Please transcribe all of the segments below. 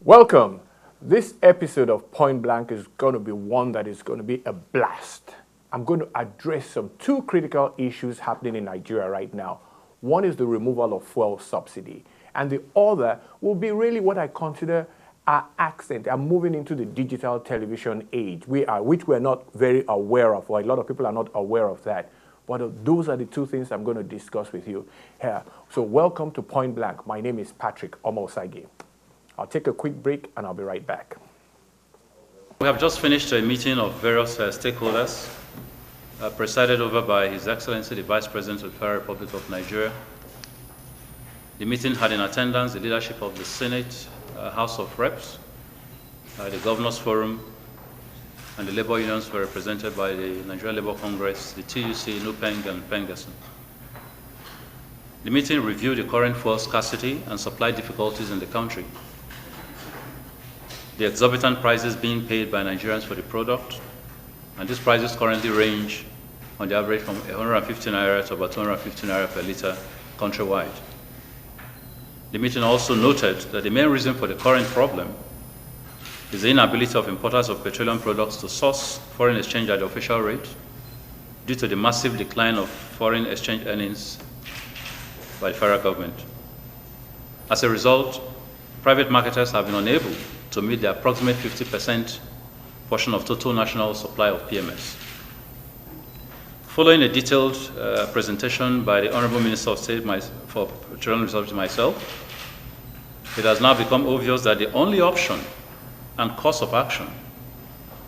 Welcome. This episode of Point Blank is going to be one that is going to be a blast. I'm going to address two critical issues happening in Nigeria right now. One is the removal of fuel subsidy, and the other will be really what I consider our accent. I'm moving into the digital television age, which we're not very aware of, or a lot of people are not aware of that. But those are the two things I'm going to discuss with you here. So welcome to Point Blank. My name is Patrick Omosage. I'll take a quick break and I'll be right back. We have just finished a meeting of various stakeholders presided over by His Excellency the Vice President of the Federal Republic of Nigeria. The meeting had in attendance the leadership of the Senate, House of Reps, the Governors Forum, and the labor unions were represented by the Nigeria Labour Congress, the TUC, NUPENG, and PENGASN. The meeting reviewed the current fuel scarcity and supply difficulties in the country, the exorbitant prices being paid by Nigerians for the product, and these prices currently range on the average from 150 naira to about 250 naira per litre countrywide. The meeting also noted that the main reason for the current problem is the inability of importers of petroleum products to source foreign exchange at the official rate due to the massive decline of foreign exchange earnings by the federal government. As a result, private marketers have been unable to meet the approximate 50% portion of total national supply of PMS. Following a detailed presentation by the Honorable Minister of State for Petroleum Resources myself, it has now become obvious that the only option and course of action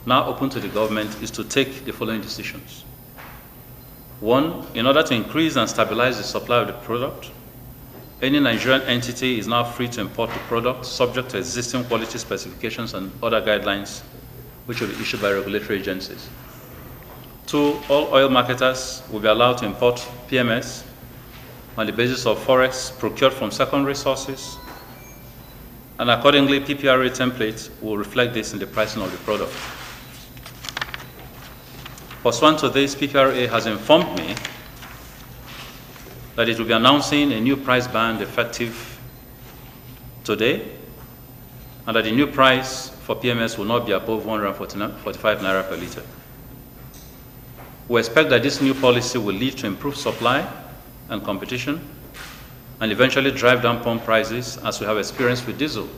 now open to the government is to take the following decisions. One, in order to increase and stabilize the supply of the product, any Nigerian entity is now free to import the product subject to existing quality specifications and other guidelines which will be issued by regulatory agencies. Two, all oil marketers will be allowed to import PMS on the basis of forex procured from secondary sources, and accordingly, PPRA templates will reflect this in the pricing of the product. Pursuant to this, PPRA has informed me that it will be announcing a new price band effective today, and that the new price for PMS will not be above 145 naira per litre. We expect that this new policy will lead to improved supply and competition, and eventually drive down pump prices as we have experienced with diesel.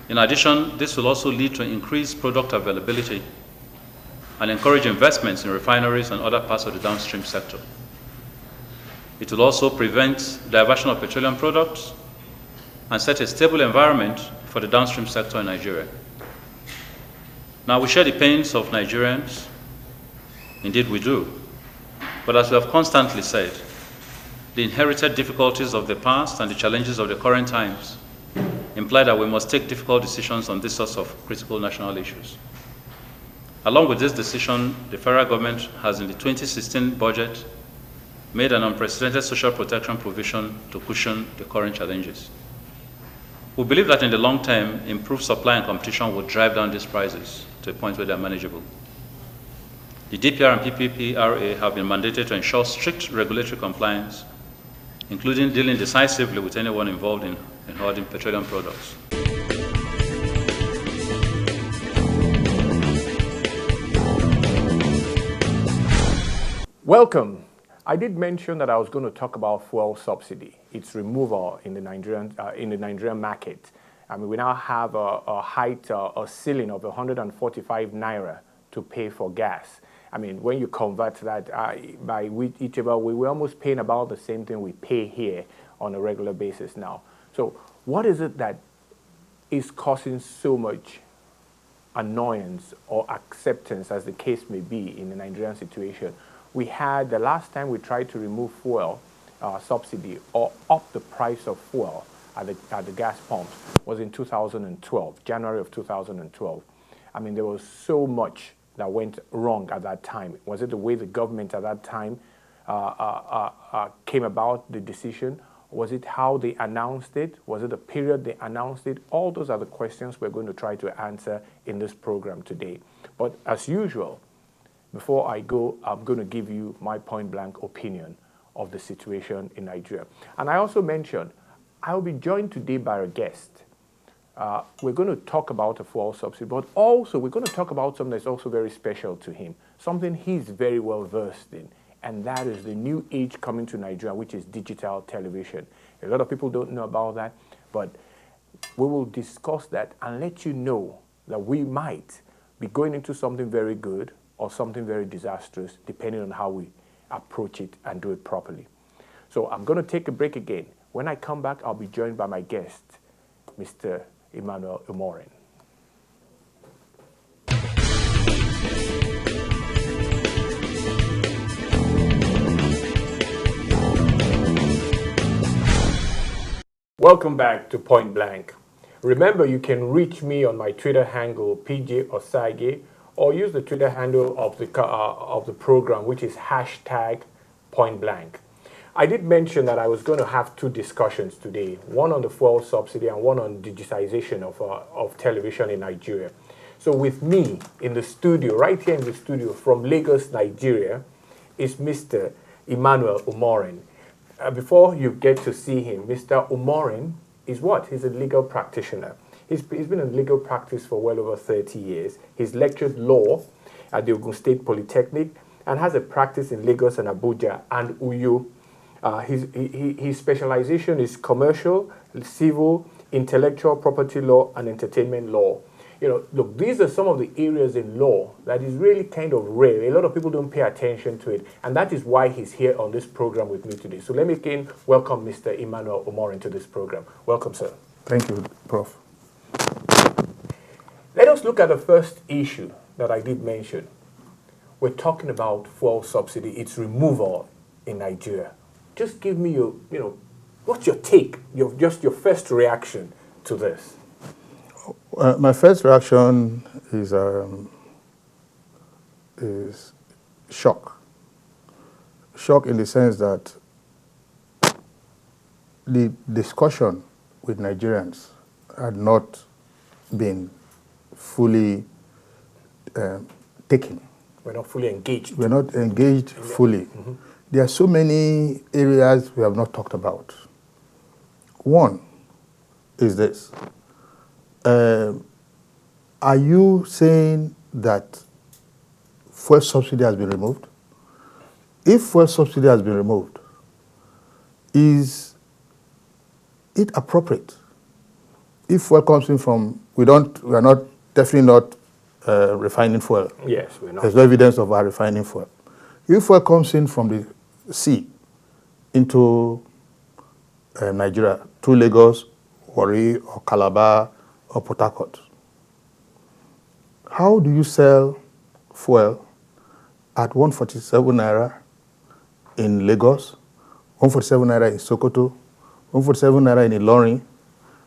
In addition, this will also lead to increased product availability and encourage investments in refineries and other parts of the downstream sector. It will also prevent diversion of petroleum products and set a stable environment for the downstream sector in Nigeria. Now, we share the pains of Nigerians. Indeed, we do. But as we have constantly said, the inherited difficulties of the past and the challenges of the current times imply that we must take difficult decisions on this sort of critical national issues. Along with this decision, the federal government has in the 2016 budget made an unprecedented social protection provision to cushion the current challenges. We believe that in the long term, improved supply and competition will drive down these prices to a point where they are manageable. The DPR and PPPRA have been mandated to ensure strict regulatory compliance, including dealing decisively with anyone involved in hoarding petroleum products. Welcome. I did mention that I was going to talk about fuel subsidy, its removal in the Nigerian market. I mean, we now have a ceiling of 145 naira to pay for gas. I mean, when you convert that by whichever way, we're almost paying about the same thing we pay here on a regular basis now. So what is it that is causing so much annoyance or acceptance, as the case may be, in the Nigerian situation? We had, the last time we tried to remove fuel subsidy or up the price of fuel at the gas pumps was in 2012, January of 2012. I mean, there was so much that went wrong at that time. Was it the way the government at that time came about the decision? Was it how they announced it? Was it the period they announced it? All those are the questions we're going to try to answer in this program today. But as usual, before I go, I'm going to give you my point-blank opinion of the situation in Nigeria. And I also mentioned, I'll be joined today by a guest. we're going to talk about a fuel subsidy, but also we're going to talk about something that's also very special to him, something he's very well versed in, and that is the new age coming to Nigeria, which is digital television. A lot of people don't know about that, but we will discuss that and let you know that we might be going into something very good or something very disastrous, depending on how we approach it and do it properly. So I'm going to take a break again. When I come back, I'll be joined by my guest, Mr. Emmanuel Umorin. Welcome back to Point Blank. Remember, you can reach me on my Twitter handle, PJ Osage, or use the Twitter handle of the program, which is #PointBlank. I did mention that I was going to have two discussions today, one on the fuel subsidy and one on digitization of television in Nigeria. So with me in the studio, right here in the studio from Lagos, Nigeria, is Mr. Emmanuel Umorin. Before you get to see him, Mr. Umorin is what? He's a legal practitioner. He's been in legal practice for well over 30 years. He's lectured law at the Ogun State Polytechnic and has a practice in Lagos and Abuja and Uyo. His specialization is commercial, civil, intellectual property law, and entertainment law. You know, look, these are some of the areas in law that is really kind of rare. A lot of people don't pay attention to it, and that is why he's here on this program with me today. So let me again welcome Mr. Emmanuel Umorin to this program. Welcome, sir. Thank you, Prof. Let us look at the first issue that I did mention. We're talking about fuel subsidy, its removal in Nigeria. Just give me your, what's your take, just your first reaction to this? My first reaction is shock. Shock in the sense that the discussion with Nigerians had not been fully taken. We're not fully engaged. We're not engaged fully. Mm-hmm. There are so many areas we have not talked about. One is this. Are you saying that fuel subsidy has been removed? If fuel subsidy has been removed, is it appropriate? If fuel comes in from, we are not definitely not refining fuel. Yes, we're not. There's no evidence of our refining fuel. If fuel comes in from the sea into Nigeria, through Lagos, Warri, or Calabar, or Port Harcourt, how do you sell fuel at 147 naira in Lagos, 147 naira in Sokoto, 147 naira in Ilorin?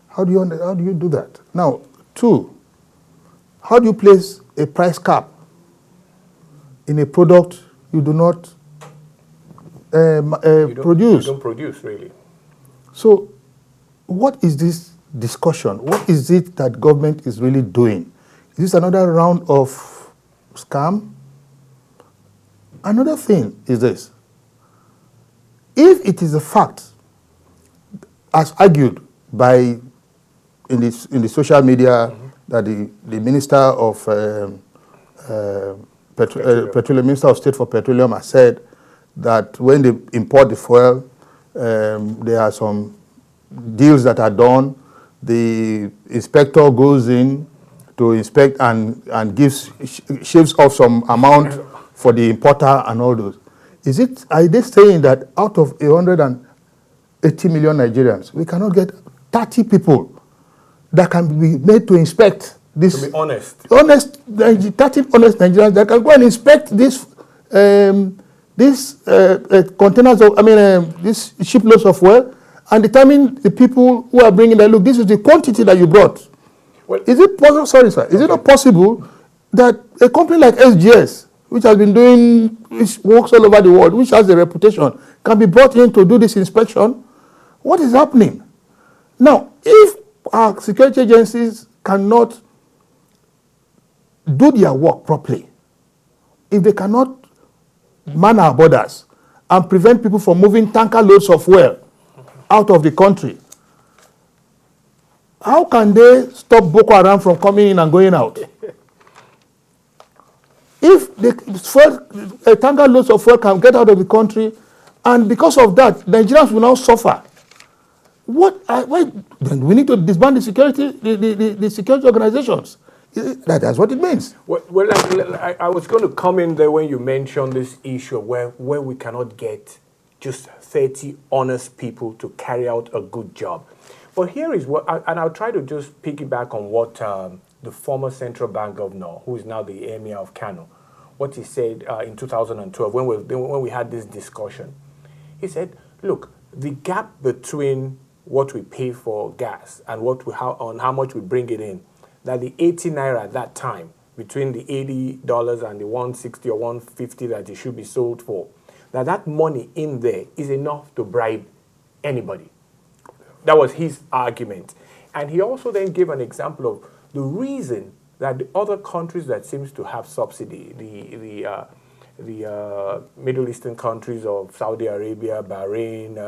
How do you do that? Now, two, how do you place a price cap in a product you do not produce? You don't produce, really. So, what is this discussion? What is it that government is really doing? Is this another round of scam? Another thing is this. If it is a fact, as argued by in the social media, that the Minister of Petroleum, Minister of State for Petroleum has said that when they import the fuel, there are some deals that are done. The inspector goes in to inspect and shaves off some amount for the importer and all those. Are they saying that out of 180 million Nigerians, we cannot get 30 people that can be made to inspect this? To be honest. 30 honest Nigerians that can go and inspect this containers of, these shiploads of fuel and determine the people who are bringing that, look, this is the quantity that you brought. Well, is it possible, sorry sir, is it not possible that a company like SGS, which has been doing, which works all over the world, which has a reputation, can be brought in to do this inspection? What is happening? Now, if our security agencies cannot do their work properly, if they cannot man our borders and prevent people from moving tanker loads of fuel out of the country, how can they stop Boko Haram from coming in and going out? If a tanker loads of fuel can get out of the country, and because of that, Nigerians will now suffer. Why? Then we need to disband the security organizations. That's what it means. Well, I was going to come in there when you mentioned this issue where we cannot get just 30 honest people to carry out a good job. But here is what, and I'll try to just piggyback on what the former central bank governor, who is now the emir of Kano, what he said in 2012 when we had this discussion. He said, look, the gap between what we pay for gas and how much we bring it in, that the 80 naira at that time, between the $80 and the 160 or 150 that it should be sold for, that money in there is enough to bribe anybody. That was his argument. And he also then gave an example of the reason that the other countries that seems to have subsidy, the Middle Eastern countries of Saudi Arabia, Bahrain,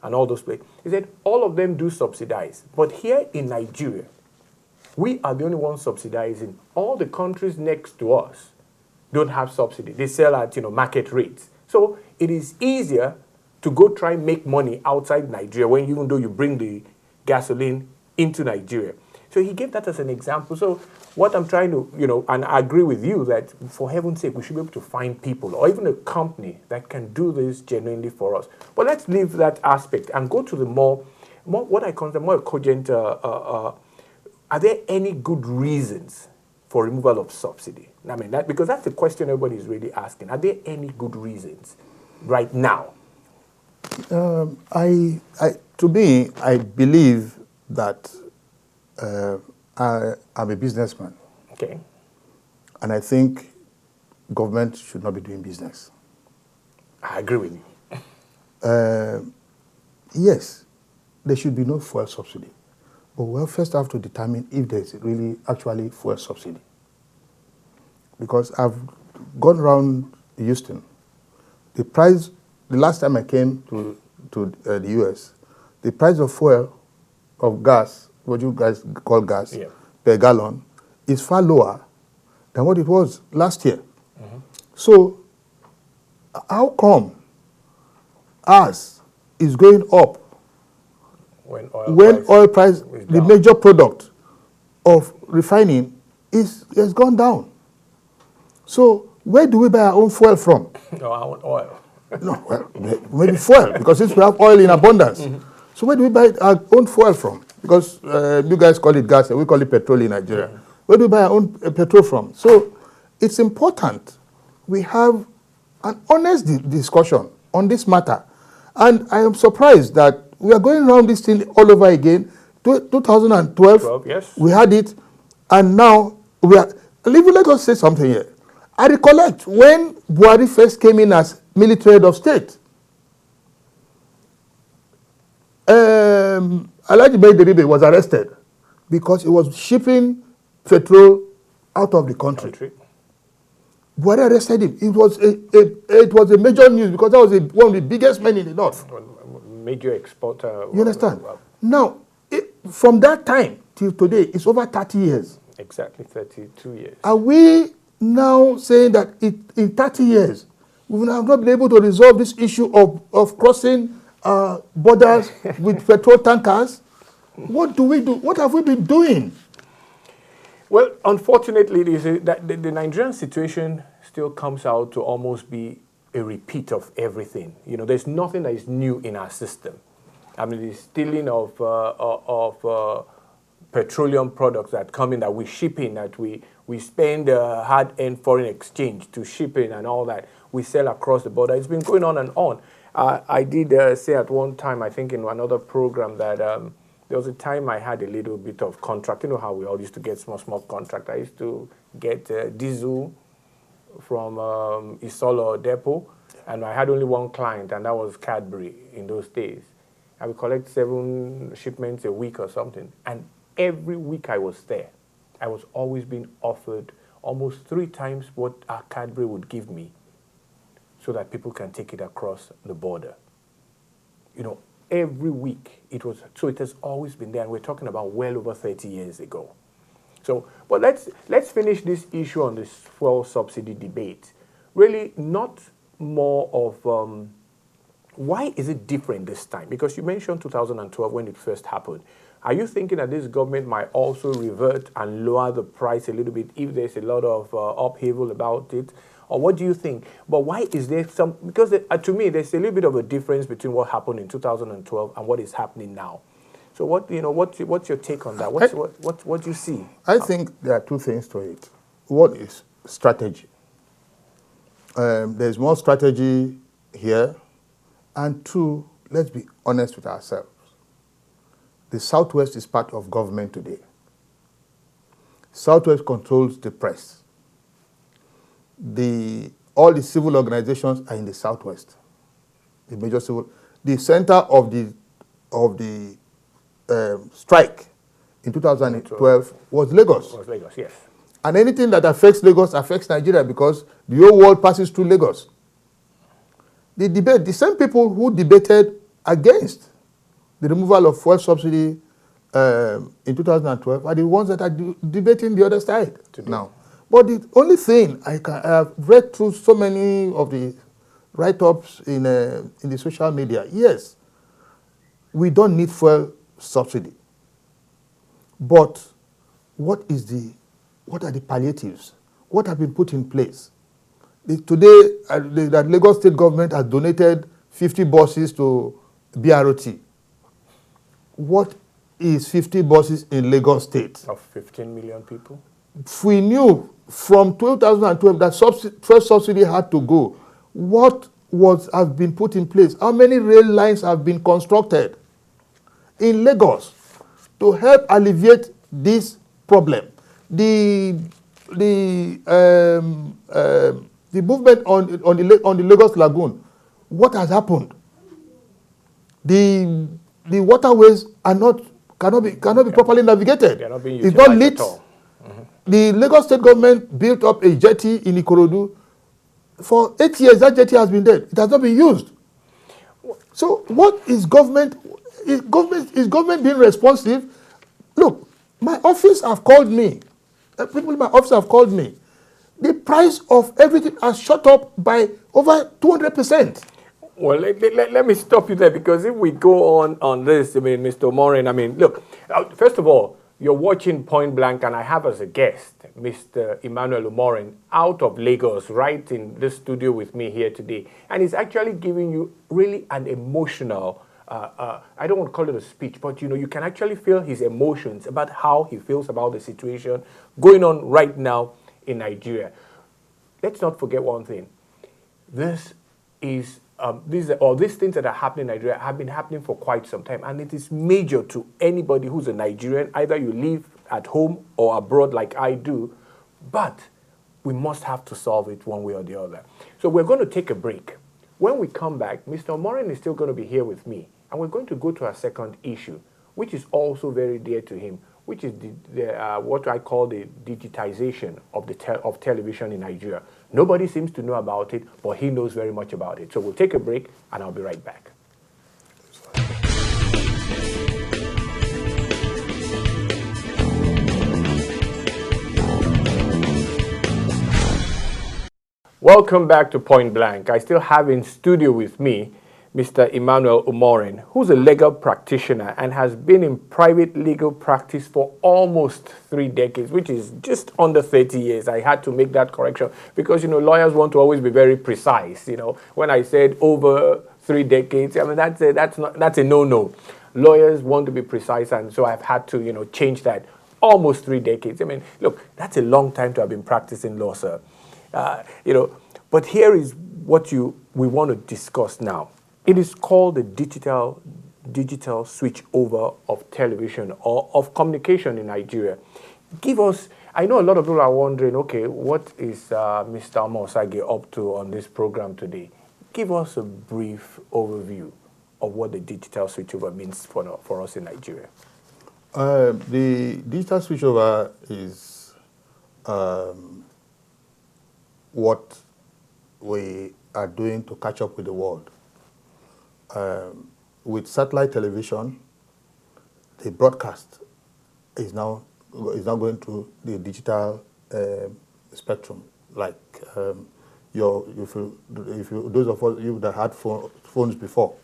and all those places, he said all of them do subsidize. But here in Nigeria, we are the only ones subsidizing. All the countries next to us don't have subsidy. They sell at market rates. So it is easier to go try and make money outside Nigeria even though you bring the gasoline into Nigeria. So he gave that as an example. So what I'm trying to, and I agree with you that for heaven's sake, we should be able to find people or even a company that can do this genuinely for us. But let's leave that aspect and go to the more what I consider more cogent. Are there any good reasons for removal of subsidy? I mean, because that's the question everybody is really asking. Are there any good reasons right now? To me, I believe that I'm a businessman. Okay. And I think government should not be doing business. I agree with you. Yes, there should be no fuel subsidy. But we'll first have to determine if there's really actually fuel subsidy. Because I've gone around Houston. The last time I came to the US, the price of fuel, of gas, what you guys call gas, yeah, per gallon, is far lower than what it was last year. Mm-hmm. So, how come ours is going up when oil price, the major product of refining, has gone down? So, where do we buy our own fuel from? No, I want oil. No, well, maybe fuel, because since we have oil in abundance. Mm-hmm. So where do we buy our own fuel from? Because you guys call it gas, and we call it petrol in Nigeria. Mm-hmm. Where do we buy our own petrol from? So it's important we have an honest discussion on this matter. And I am surprised that we are going around this thing all over again. 2012, yes, we had it, and now we are. Let us say something here. I recollect when Buhari first came in as military head of state, Alhaji Deribe was arrested because he was shipping petrol out of the country. Buhari arrested him. It was a major news because that was one of the biggest men in the north. Major exporter. You understand? Now, from that time till today, it's over 30 years. Exactly 32 years. Are we now saying that in 30 years, we have not been able to resolve this issue of crossing borders with petrol tankers? What do we do? What have we been doing? Well, unfortunately, the Nigerian situation still comes out to almost be a repeat of everything. There's nothing that is new in our system. I mean, the stealing of petroleum products that come in, that we ship in, that we spend hard-earned foreign exchange to ship in and all that. We sell across the border. It's been going on and on. I did say at one time, I think in another program, that there was a time I had a little bit of contract. You know how we all used to get small contract. I used to get diesel from Isolo Depot, and I had only one client, and that was Cadbury in those days. I would collect 7 shipments a week or something, and every week I was there, I was always being offered almost 3 times what our Cadbury would give me so that people can take it across the border. every week. So it has always been there, and we're talking about well over 30 years ago. So, but let's finish this issue on this fuel subsidy debate. Really, not more of why is it different this time? Because you mentioned 2012 when it first happened. Are you thinking that this government might also revert and lower the price a little bit if there's a lot of upheaval about it? Or what do you think? But why is there some, because to me, there's a little bit of a difference between what happened in 2012 and what is happening now. So what's your take on that? What do you see? I think there are two things to it. One is strategy. There's more strategy here. And two, let's be honest with ourselves. The Southwest is part of government today. Southwest controls the press. All the civil organizations are in the Southwest. The major civil. The center of the strike in 2012 was Lagos. Was Lagos, yes. And anything that affects Lagos affects Nigeria because the whole world passes through Lagos. The same people who debated against the removal of fuel subsidy in 2012 are the ones that are debating the other side now. But the only thing I have read through so many of the write-ups in the social media, yes, we don't need fuel subsidy. But what are the palliatives? What have been put in place? Today, the Lagos State government has donated 50 buses to BROT. What is 50 buses in Lagos State? Of 15 million people? If we knew from 2012 that first subsidy had to go, what has been put in place? How many rail lines have been constructed in Lagos to help alleviate this problem? The movement on the Lagos Lagoon, what has happened? The waterways cannot be properly navigated. They are not being it's not utilized lit. at all. The Lagos State government built up a jetty in Ikorodu. For 8 years, that jetty has been dead. It has not been used. So what is government? Is government being responsive? Look, my office have called me. People in my office have called me. The price of everything has shot up by over 200%. Well, let me stop you there, because if we go on this, I mean, Mr. Morin, I mean, look, first of all, you're watching Point Blank, and I have as a guest Mr. Emmanuel Umorin out of Lagos, right in this studio with me here today. And he's actually giving you really an emotional, I don't want to call it a speech, but you can actually feel his emotions about how he feels about the situation going on right now in Nigeria. Let's not forget one thing. These things that are happening in Nigeria have been happening for quite some time, and it is major to anybody who's a Nigerian. Either you live at home or abroad like I do, but we must have to solve it one way or the other. So we're going to take a break. When we come back, Mr. Morin is still going to be here with me, and we're going to go to our second issue, which is also very dear to him, which is what I call the digitization of television in Nigeria. Nobody seems to know about it, but he knows very much about it. So we'll take a break, and I'll be right back. Welcome back to Point Blank. I still have in studio with me Mr. Emmanuel Umorin, who's a legal practitioner and has been in private legal practice for almost 3 decades, which is just under 30 years. I had to make that correction because, lawyers want to always be very precise. When I said over 3 decades, I mean, that's a no-no. Lawyers want to be precise, and so I've had to, change that. Almost 3 decades. I mean, look, that's a long time to have been practicing law, sir. But here is what we want to discuss now. It is called the digital switchover of television or of communication in Nigeria. I know a lot of people are wondering, okay, what is Mr. Omosage up to on this program today? Give us a brief overview of what the digital switchover means for us in Nigeria. The digital switchover is what we are doing to catch up with the world. with satellite television, the broadcast is now going to the digital spectrum. Like those of you that had phones before,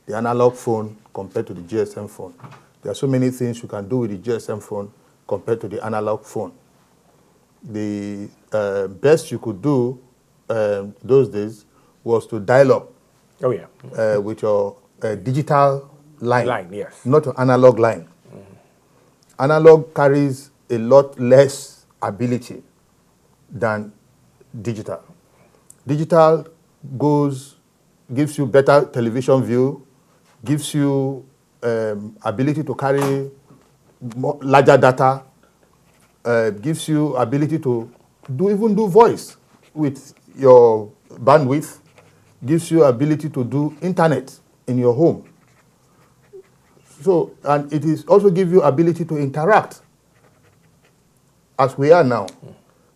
the analog phone compared to the GSM phone. There are so many things you can do with the GSM phone compared to the analog phone. The best you could do those days was to dial up. Oh yeah. With your digital line, yes. Not an analog line. Analog carries a lot less ability than digital. Digital gives you better television view, gives you ability to carry larger data, gives you ability to even do voice with your bandwidth, gives you ability to do internet in your home. So, and it is also gives you ability to interact as we are now,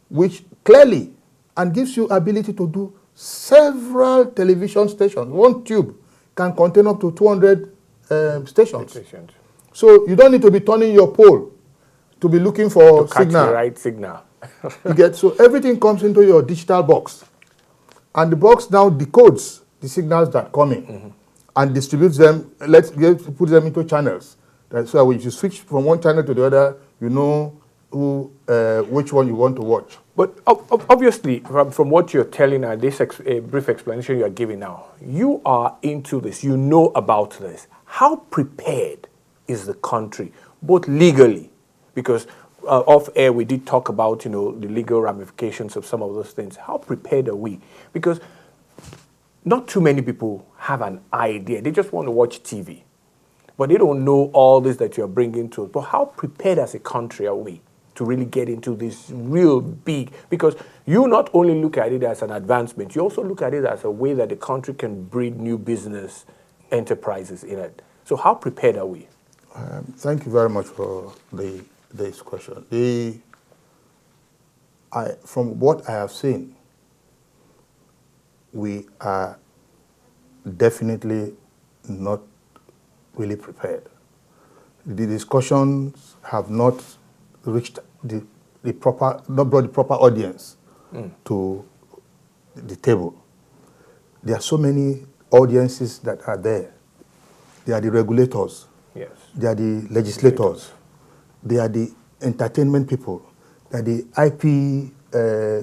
which clearly, and gives you ability to do several television stations. One tube can contain up to 200 stations. So you don't need to be turning your pole to be looking for to catch signal. The right signal. You get, so everything comes into your digital box. And the box now decodes the signals that come in and distributes them, put them into channels. So when you switch from one channel to the other, you know which one you want to watch. But obviously, from what you're telling and this brief explanation you are giving now, you are into this, you know about this. How prepared is the country, both legally, because off air we did talk about, the legal ramifications of some of those things. How prepared are we? Because not too many people have an idea. They just want to watch TV, but they don't know all this that you're bringing to us. But how prepared as a country are we to really get into this real big? Because you not only look at it as an advancement, you also look at it as a way that the country can breed new business enterprises in it. So how prepared are we? Thank you very much for this question. From what I have seen, we are definitely not really prepared. The discussions have not reached not brought the proper audience to the table. There are so many audiences that are there. They are the regulators. Yes. They are the legislators. They are the entertainment people. They are the IP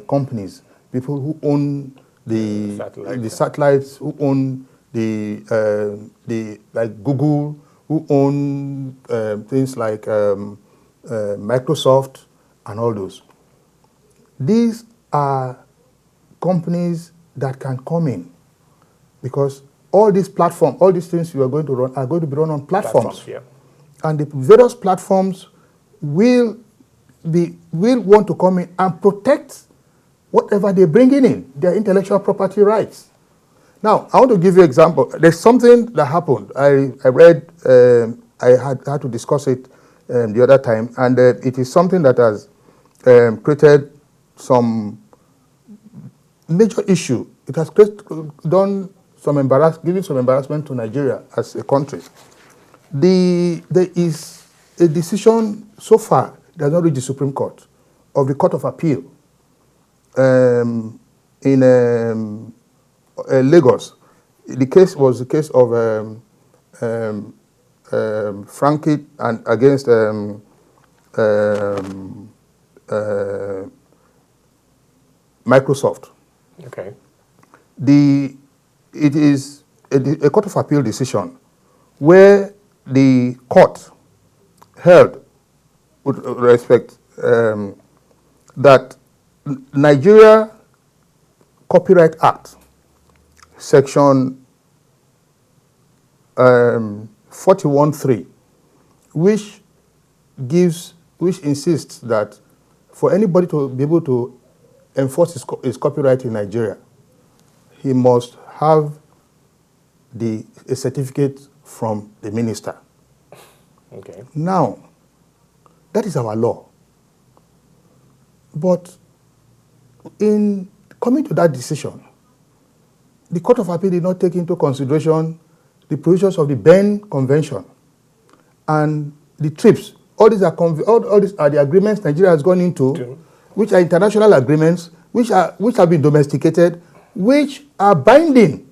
companies, people who own the satellites, who own like Google, who own things like Microsoft and all those. These are companies that can come in because all these platforms, all these things you are going to run are going to be run on platforms. Yeah. And the various platforms will want to come in and protect whatever they're bringing in, their intellectual property rights. Now, I want to give you an example. There's something that happened. I read, I had to discuss it the other time, and it is something that has created some major issue. It has given some embarrassment to Nigeria as a country. There is a decision so far that has not reached the Supreme Court of the Court of Appeal in Lagos. The case was the case of Frankie and against Microsoft. Okay. It is a Court of Appeal decision where the court held with respect that Nigeria Copyright Act, Section 41(3), which insists that for anybody to be able to enforce his copyright in Nigeria, he must have a certificate from the minister. Okay. Now, that is our law. But in coming to that decision, the Court of Appeal did not take into consideration the provisions of the Berne Convention and the TRIPS. All these are the agreements Nigeria has gone into, which are international agreements, which have been domesticated, which are binding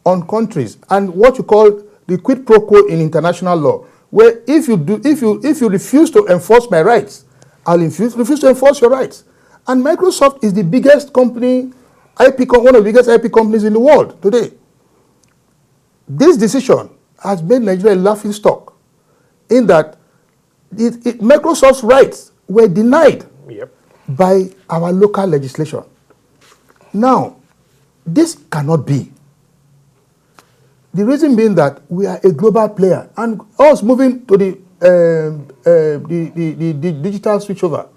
on countries, and what you call the quid pro quo in international law, where if you refuse to enforce my rights, I'll refuse to enforce your rights. And Microsoft is the biggest company, one of the biggest IP companies in the world today. This decision has made Nigeria a laughing stock, in that Microsoft's rights were denied by our local legislation. Now, this cannot be. The reason being that we are a global player, and us moving to the digital switchover,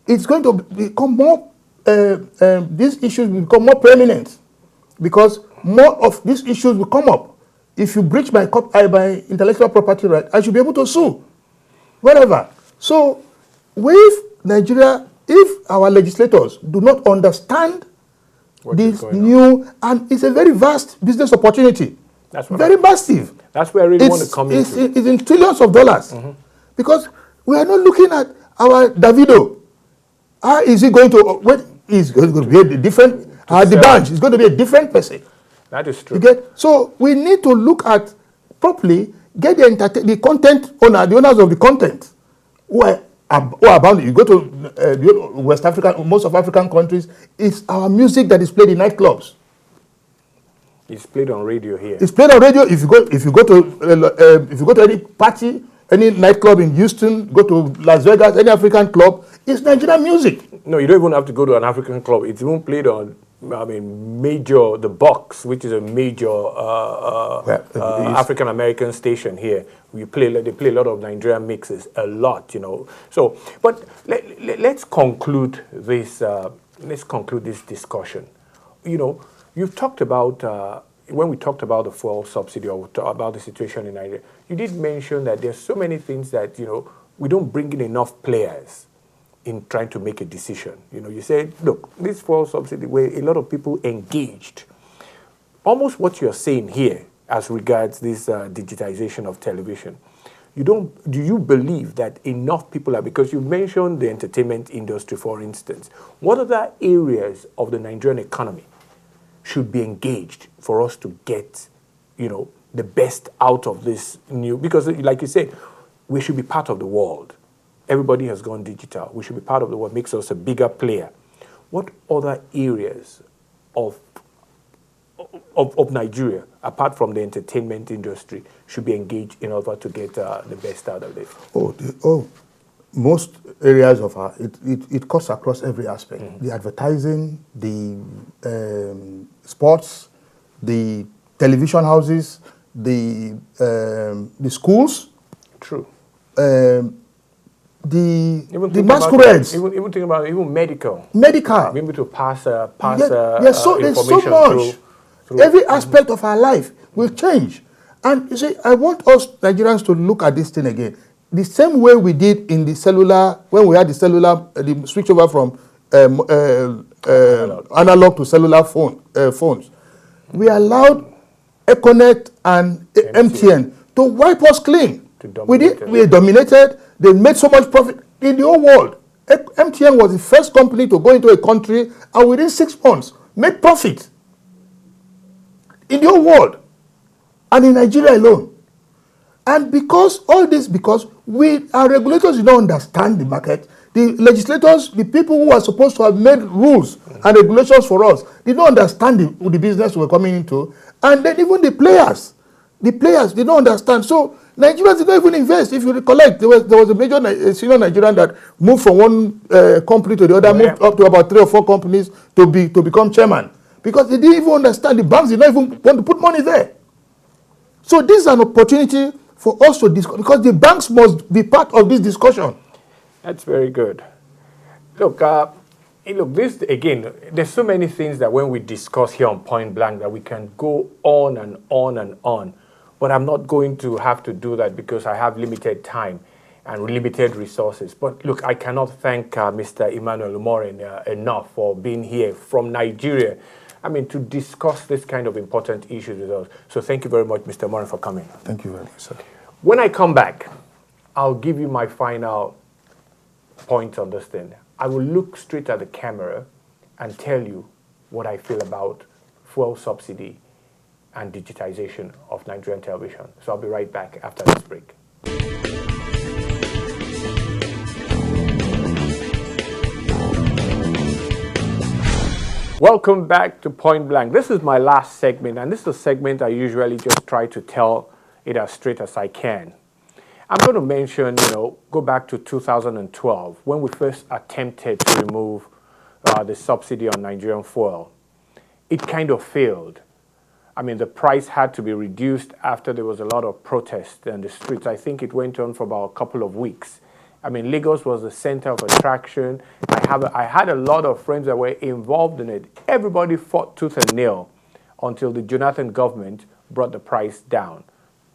it's going to become more, these issues will become more prominent, because more of these issues will come up. If you breach my intellectual property right, I should be able to sue wherever. So, with Nigeria, if our legislators do not understand this new, and it's a very vast business opportunity, very massive. That's where I really want to come into. It's in trillions of dollars, because we are not looking at our Davido. How is he going to? Is going to be a different? The branch is going to be a different person. That is true. So we need to look at properly, get the content owner, the owners of the content, who are bound. You go to West Africa, most of African countries, it's our music that is played in nightclubs. It's played on radio here. It's played on radio. If you go to any party, any nightclub in Houston, go to Las Vegas, any African club, it's Nigerian music. No, you don't even have to go to an African club. It's even played on, the Box, which is a major African American station here. They play a lot of Nigerian mixes, a lot, So, but let's conclude this. Let's conclude this discussion. You've talked about when we talked about the fuel subsidy, or about the situation in Nigeria. You did mention that there's so many things that we don't bring in enough players in trying to make a decision. You said, look, this fuel subsidy, where a lot of people engaged. Almost what you're saying here as regards this digitization of television. Do you believe that enough people are, because you mentioned the entertainment industry, for instance, what other areas of the Nigerian economy should be engaged for us to get, the best out of this new, because like you said, we should be part of the world. Everybody has gone digital. We should be part of the world, makes us a bigger player. What other areas of Nigeria, apart from the entertainment industry, should be engaged in order to get the best out of this? Most areas of it cuts across every aspect. The advertising, the sports, the television houses, the schools. True. The masquerades. Even think about medical. Medical. Be able to pass there's so much. Through every aspect of our life will change. And you see, I want us Nigerians to look at this thing again. The same way we did in the cellular, when we had the cellular, the switch over from analog to cellular phones. We allowed Econet and MTN to wipe us clean. We dominated. They made so much profit in the whole world. MTN was the first company to go into a country and within 6 months made profit in the whole world and in Nigeria alone. And because our regulators did not understand the market, the legislators, the people who are supposed to have made rules and regulations for us, did not understand the business we were coming into. And then even the players did not understand. So Nigerians did not even invest. If you recollect, there was a major senior Nigerian that moved from one company to the other, moved up to about 3 or 4 companies to become chairman. Because they didn't even understand. The banks did not even want to put money there. So this is an opportunity for us to discuss, because the banks must be part of this discussion. That's very good. Look, this again, there's so many things that when we discuss here on Point Blank that we can go on and on and on. But I'm not going to have to do that because I have limited time and limited resources. But look, I cannot thank Mr. Emmanuel Umoren enough for being here from Nigeria. to discuss this kind of important issues with us. So thank you very much, Mr. Morin, for coming. Thank you very much, sir. When I come back, I'll give you my final point on this thing. I will look straight at the camera and tell you what I feel about fuel subsidy and digitization of Nigerian television. So I'll be right back after this break. Welcome back to Point Blank. This is my last segment, and this is a segment I usually just try to tell it as straight as I can. I'm going to mention, go back to 2012 when we first attempted to remove the subsidy on Nigerian fuel. It kind of failed. The price had to be reduced after there was a lot of protest in the streets. I think it went on for about a couple of weeks. Lagos was the center of attraction. I had a lot of friends that were involved in it. Everybody fought tooth and nail until the Jonathan government brought the price down.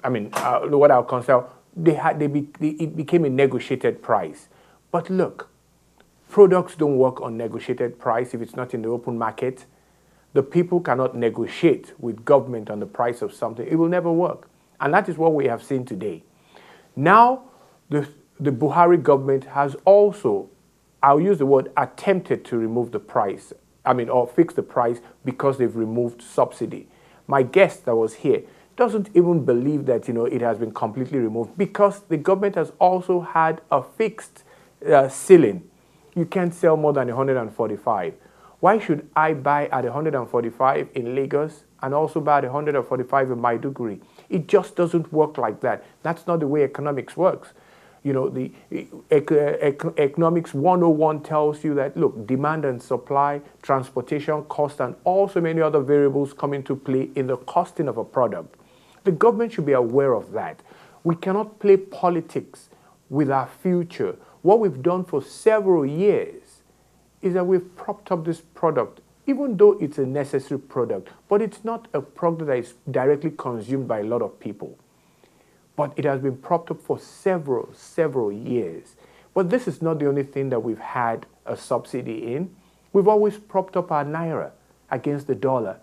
What I'll consider, it became a negotiated price. But look, products don't work on negotiated price if it's not in the open market. The people cannot negotiate with government on the price of something. It will never work. And that is what we have seen today. Now, the Buhari government has also, I'll use the word, attempted to remove the price, or fix the price because they've removed subsidy. My guest that was here doesn't even believe that, it has been completely removed because the government has also had a fixed ceiling. You can't sell more than 145. Why should I buy at 145 in Lagos and also buy at 145 in Maiduguri? It just doesn't work like that. That's not the way economics works. The economics 101 tells you that, look, demand and supply, transportation cost, and also many other variables come into play in the costing of a product. The government should be aware of that. We cannot play politics with our future. What we've done for several years is that we've propped up this product, even though it's a necessary product, but it's not a product that is directly consumed by a lot of people. But it has been propped up for several years. But this is not the only thing that we've had a subsidy in. We've always propped up our naira against the dollar.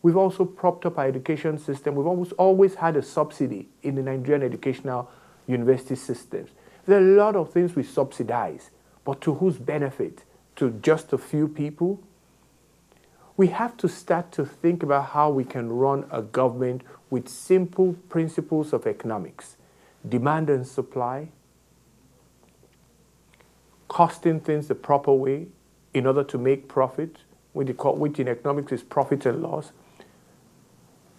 We've also propped up our education system. We've always had a subsidy in the Nigerian educational university systems. There are a lot of things we subsidize, but to whose benefit? To just a few people? We have to start to think about how we can run a government with simple principles of economics. Demand and supply, costing things the proper way in order to make profit, which in economics is profit and loss.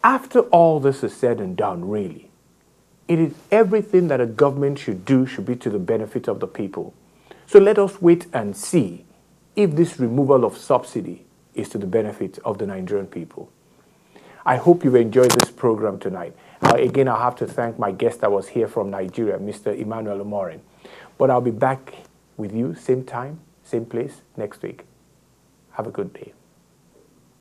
After all this is said and done, really, it is everything that a government should do should be to the benefit of the people. So let us wait and see if this removal of subsidy is to the benefit of the Nigerian people. I hope you've enjoyed this program tonight. Again, I'll have to thank my guest that was here from Nigeria, Mr. Emmanuel Morin. But I'll be back with you, same time, same place, next week. Have a good day.